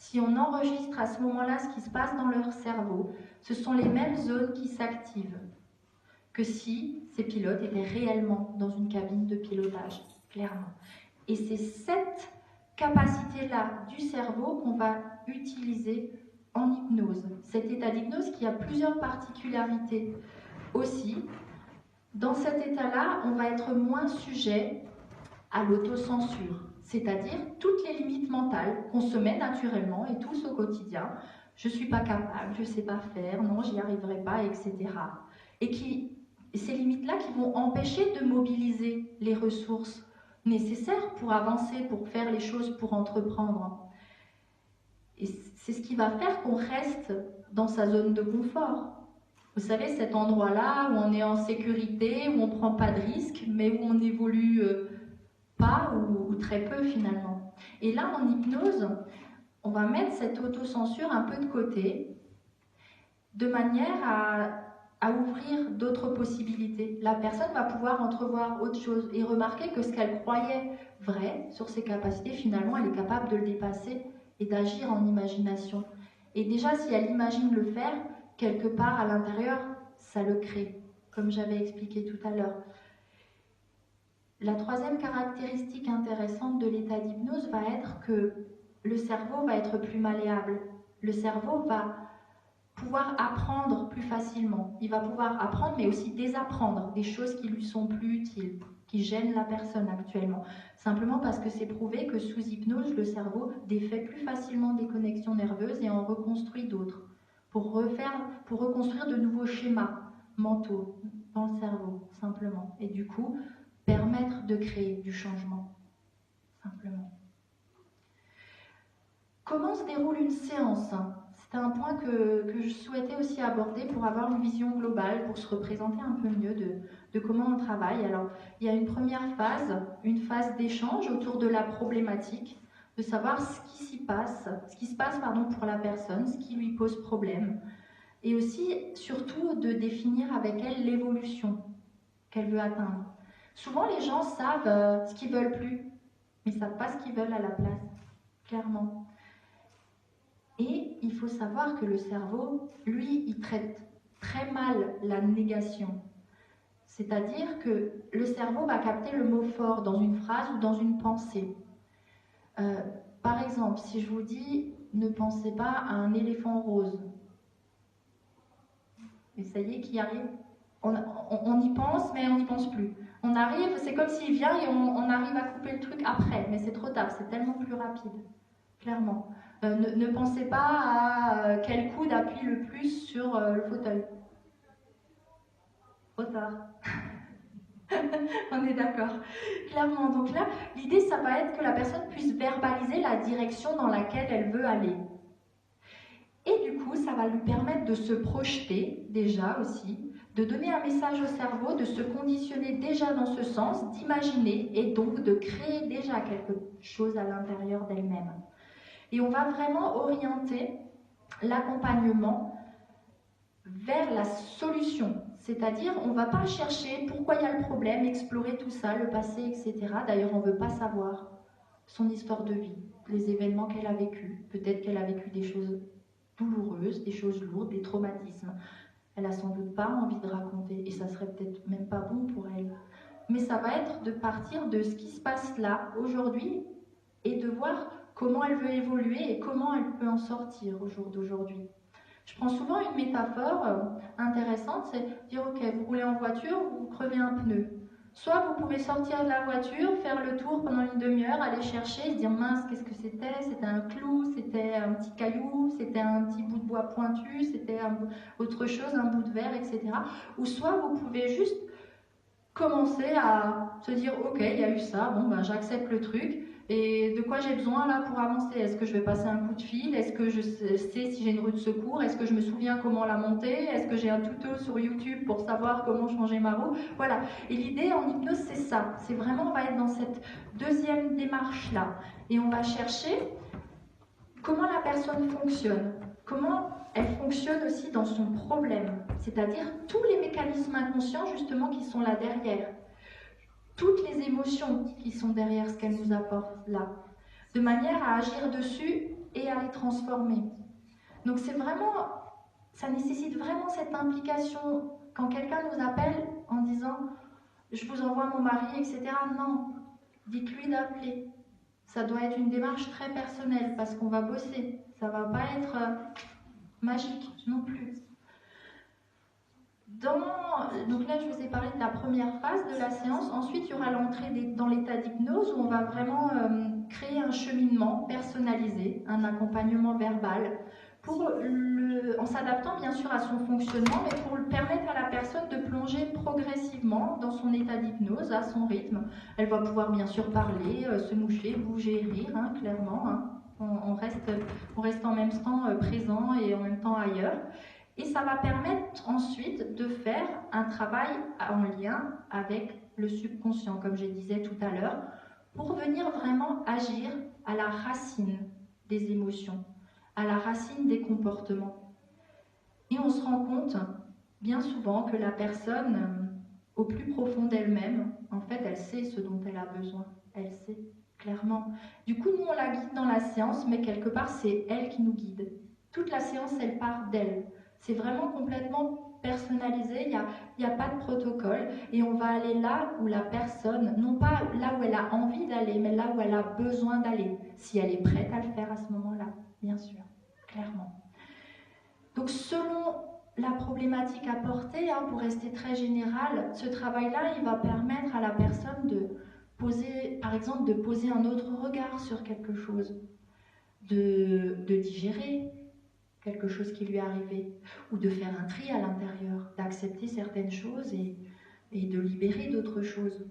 si on enregistre à ce moment-là ce qui se passe dans leur cerveau, ce sont les mêmes zones qui s'activent que si ces pilotes étaient réellement dans une cabine de pilotage, clairement. Et c'est cette capacité-là du cerveau qu'on va utiliser en hypnose. Cet état d'hypnose qui a plusieurs particularités aussi. Dans cet état-là, on va être moins sujet à l'autocensure, c'est-à-dire toutes les limites mentales qu'on se met naturellement et tous au quotidien. Je ne suis pas capable, je ne sais pas faire, non, j'y arriverai pas, etc. Et ces limites-là qui vont empêcher de mobiliser les ressources nécessaires pour avancer, pour faire les choses, pour entreprendre. Et c'est ce qui va faire qu'on reste dans sa zone de confort. Vous savez, cet endroit-là où on est en sécurité, où on ne prend pas de risques, mais où on évolue pas ou très peu finalement. Et là, en hypnose, on va mettre cette autocensure un peu de côté, de manière à ouvrir d'autres possibilités. La personne va pouvoir entrevoir autre chose et remarquer que ce qu'elle croyait vrai sur ses capacités, finalement, elle est capable de le dépasser et d'agir en imagination. Et déjà, si elle imagine le faire, quelque part à l'intérieur, ça le crée, comme j'avais expliqué tout à l'heure. La troisième caractéristique intéressante de l'état d'hypnose va être que le cerveau va être plus malléable. Le cerveau va pouvoir apprendre plus facilement. Il va pouvoir apprendre, mais aussi désapprendre des choses qui lui sont plus utiles, qui gênent la personne actuellement. Simplement parce que c'est prouvé que sous hypnose, le cerveau défait plus facilement des connexions nerveuses et en reconstruit d'autres, pour reconstruire de nouveaux schémas mentaux dans le cerveau, simplement. Et du coup, permettre de créer du changement, simplement. Comment se déroule une séance? C'est un point que je souhaitais aussi aborder pour avoir une vision globale, pour se représenter un peu mieux de comment on travaille. Alors, il y a une première phase, une phase d'échange autour de la problématique, de savoir ce qui se passe pour la personne, ce qui lui pose problème, et aussi, surtout, de définir avec elle l'évolution qu'elle veut atteindre. Souvent, les gens savent ce qu'ils veulent plus, mais ils ne savent pas ce qu'ils veulent à la place, clairement. Et il faut savoir que le cerveau, lui, il traite très mal la négation. C'est-à-dire que le cerveau va capter le mot fort dans une phrase ou dans une pensée. Par exemple, si je vous dis « ne pensez pas à un éléphant rose », et ça y est, qui arrive, on y pense, mais on n'y pense plus. On arrive, c'est comme s'il vient et on arrive à couper le truc après, mais c'est trop tard, c'est tellement plus rapide, clairement. Ne pensez pas à quel coude appuie le plus sur le fauteuil. Trop tard. On est d'accord. Clairement. Donc là, l'idée, ça va être que la personne puisse verbaliser la direction dans laquelle elle veut aller. Et du coup, ça va lui permettre de se projeter déjà aussi, de donner un message au cerveau, de se conditionner déjà dans ce sens, d'imaginer et donc de créer déjà quelque chose à l'intérieur d'elle-même. Et on va vraiment orienter l'accompagnement vers la solution. C'est-à-dire, on ne va pas chercher pourquoi il y a le problème, explorer tout ça, le passé, etc. D'ailleurs, on ne veut pas savoir son histoire de vie, les événements qu'elle a vécus. Peut-être qu'elle a vécu des choses douloureuses, des choses lourdes, des traumatismes. Elle n'a sans doute pas envie de raconter, et ça serait peut-être même pas bon pour elle. Mais ça va être de partir de ce qui se passe là, aujourd'hui, et de voir comment elle veut évoluer et comment elle peut en sortir au jour d'aujourd'hui. Je prends souvent une métaphore intéressante, c'est dire ok, vous roulez en voiture, vous crevez un pneu. Soit vous pouvez sortir de la voiture, faire le tour pendant une demi-heure, aller chercher, se dire mince, qu'est-ce que c'était? C'était un clou, c'était un petit caillou, c'était un petit bout de bois pointu, c'était autre chose, un bout de verre, etc. Ou soit vous pouvez juste commencer à se dire ok, il y a eu ça, bon ben j'accepte le truc. Et de quoi j'ai besoin là pour avancer? Est-ce que je vais passer un coup de fil? Est-ce que je sais si j'ai une roue de secours? Est-ce que je me souviens comment la monter? Est-ce que j'ai un tuto sur YouTube pour savoir comment changer ma roue? Voilà. Et l'idée en hypnose, c'est ça. C'est vraiment, on va être dans cette deuxième démarche-là. Et on va chercher comment la personne fonctionne. Comment elle fonctionne aussi dans son problème. C'est-à-dire tous les mécanismes inconscients, justement, qui sont là derrière. Toutes les émotions qui sont derrière ce qu'elle nous apporte là, de manière à agir dessus et à les transformer. Donc c'est vraiment, ça nécessite vraiment cette implication. Quand quelqu'un nous appelle en disant « je vous envoie mon mari », etc., non, dites-lui d'appeler. Ça doit être une démarche très personnelle parce qu'on va bosser. Ça ne va pas être magique non plus. Donc là, je vous ai parlé de la première phase de la séance. Ensuite, il y aura l'entrée dans l'état d'hypnose où on va vraiment créer un cheminement personnalisé, un accompagnement verbal, en s'adaptant bien sûr à son fonctionnement, mais pour permettre à la personne de plonger progressivement dans son état d'hypnose, à son rythme. Elle va pouvoir bien sûr parler, se moucher, bouger, rire, hein, clairement. Hein. On reste en même temps présent et en même temps ailleurs. Et ça va permettre ensuite de faire un travail en lien avec le subconscient, comme je disais tout à l'heure, pour venir vraiment agir à la racine des émotions, à la racine des comportements. Et on se rend compte bien souvent que la personne, au plus profond d'elle-même, en fait, elle sait ce dont elle a besoin. Elle sait, clairement. Du coup, nous, on la guide dans la séance, mais quelque part, c'est elle qui nous guide. Toute la séance, elle part d'elle. C'est vraiment complètement personnalisé, il n'y a pas de protocole et on va aller là où la personne, non pas là où elle a envie d'aller, mais là où elle a besoin d'aller, si elle est prête à le faire à ce moment-là, bien sûr, clairement. Donc selon la problématique apportée, hein, pour rester très général, ce travail-là, il va permettre à la personne de poser, par exemple, de poser un autre regard sur quelque chose, de digérer quelque chose qui lui est arrivé, ou de faire un tri à l'intérieur, d'accepter certaines choses et de libérer d'autres choses.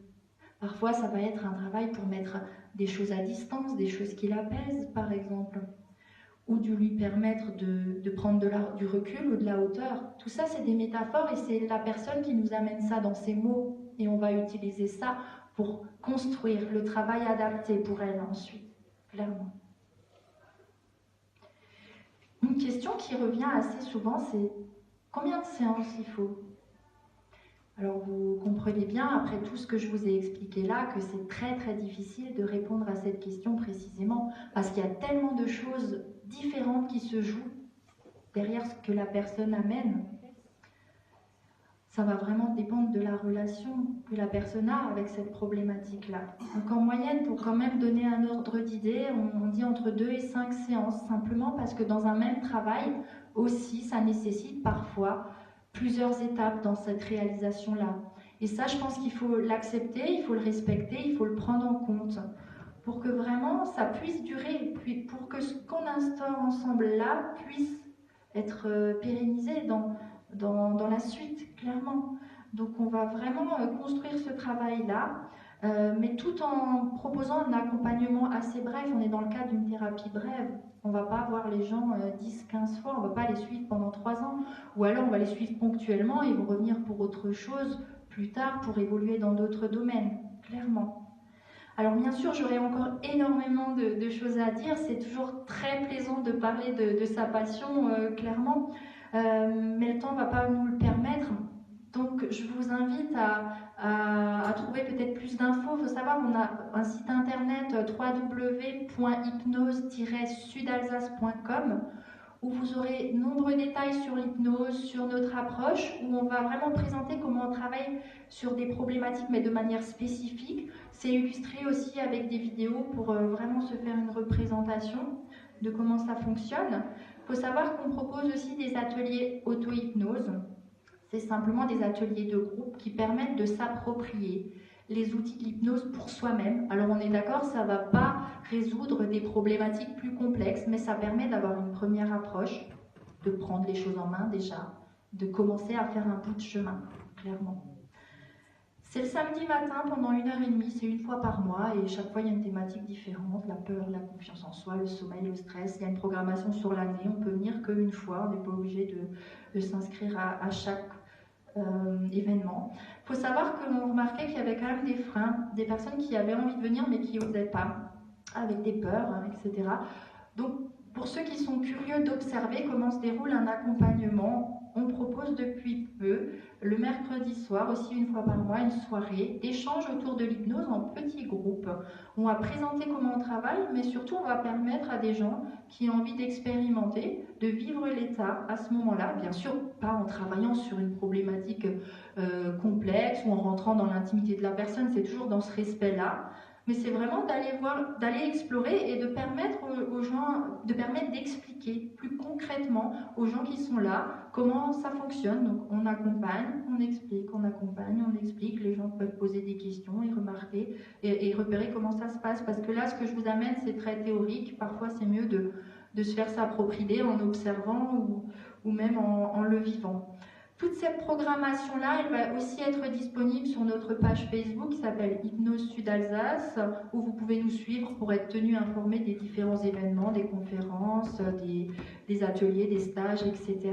Parfois, ça va être un travail pour mettre des choses à distance, des choses qui l'apaisent, par exemple, ou de lui permettre de prendre du recul ou de la hauteur. Tout ça, c'est des métaphores et c'est la personne qui nous amène ça dans ses mots. Et on va utiliser ça pour construire le travail adapté pour elle ensuite, clairement. Une question qui revient assez souvent, c'est combien de séances il faut? Alors vous comprenez bien, après tout ce que je vous ai expliqué là, que c'est très très difficile de répondre à cette question précisément, parce qu'il y a tellement de choses différentes qui se jouent derrière ce que la personne amène. Ça va vraiment dépendre de la relation que la personne a avec cette problématique-là. Donc en moyenne, pour quand même donner un ordre d'idée, on dit entre 2 et 5 séances, simplement parce que dans un même travail, aussi, ça nécessite parfois plusieurs étapes dans cette réalisation-là. Et ça, je pense qu'il faut l'accepter, il faut le respecter, il faut le prendre en compte, pour que vraiment ça puisse durer, puis pour que ce qu'on instaure ensemble là puisse être pérennisé dans la suite, clairement. Donc on va vraiment construire ce travail-là, mais tout en proposant un accompagnement assez bref. On est dans le cadre d'une thérapie brève. On ne va pas voir les gens 10-15 fois, on ne va pas les suivre pendant 3 ans, ou alors on va les suivre ponctuellement et ils vont revenir pour autre chose plus tard, pour évoluer dans d'autres domaines, clairement. Alors bien sûr, j'aurais encore énormément de choses à dire, c'est toujours très plaisant de parler de sa passion, clairement, mais le temps ne va pas nous le permettre. Donc je vous invite à trouver peut-être plus d'infos. Il faut savoir qu'on a un site internet www.hypnose-sudalsace.com où vous aurez nombreux détails sur l'hypnose, sur notre approche, où on va vraiment présenter comment on travaille sur des problématiques, mais de manière spécifique. C'est illustré aussi avec des vidéos pour vraiment se faire une représentation de comment ça fonctionne. Il faut savoir qu'on propose aussi des ateliers auto-hypnose. C'est simplement des ateliers de groupe qui permettent de s'approprier les outils de l'hypnose pour soi-même. Alors on est d'accord, ça ne va pas résoudre des problématiques plus complexes, mais ça permet d'avoir une première approche, de prendre les choses en main déjà, de commencer à faire un bout de chemin, clairement. C'est le samedi matin pendant 1h30, c'est une fois par mois et chaque fois il y a une thématique différente, la peur, la confiance en soi, le sommeil, le stress. Il y a une programmation sur l'année, on peut venir qu'une fois, on n'est pas obligé de s'inscrire à chaque événement. Il faut savoir que l'on remarquait qu'il y avait quand même des freins, des personnes qui avaient envie de venir mais qui n'osaient pas, avec des peurs, etc. Donc pour ceux qui sont curieux d'observer comment se déroule un accompagnement on propose depuis peu, le mercredi soir, aussi une fois par mois, une soirée d'échange autour de l'hypnose en petits groupes. On va présenter comment on travaille, mais surtout on va permettre à des gens qui ont envie d'expérimenter, de vivre l'état à ce moment-là, bien sûr pas en travaillant sur une problématique complexe ou en rentrant dans l'intimité de la personne, c'est toujours dans ce respect-là, mais c'est vraiment d'aller explorer et de permettre aux gens, de permettre d'expliquer plus concrètement aux gens qui sont là comment ça fonctionne. Donc on accompagne, on explique, on accompagne, on explique, les gens peuvent poser des questions et remarquer et repérer comment ça se passe, parce que là ce que je vous amène c'est très théorique, parfois c'est mieux de se faire sa propre idée en observant ou même en le vivant. Toute cette programmation-là, elle va aussi être disponible sur notre page Facebook qui s'appelle Hypnose Sud Alsace, où vous pouvez nous suivre pour être tenu informé des différents événements, des conférences, des ateliers, des stages, etc.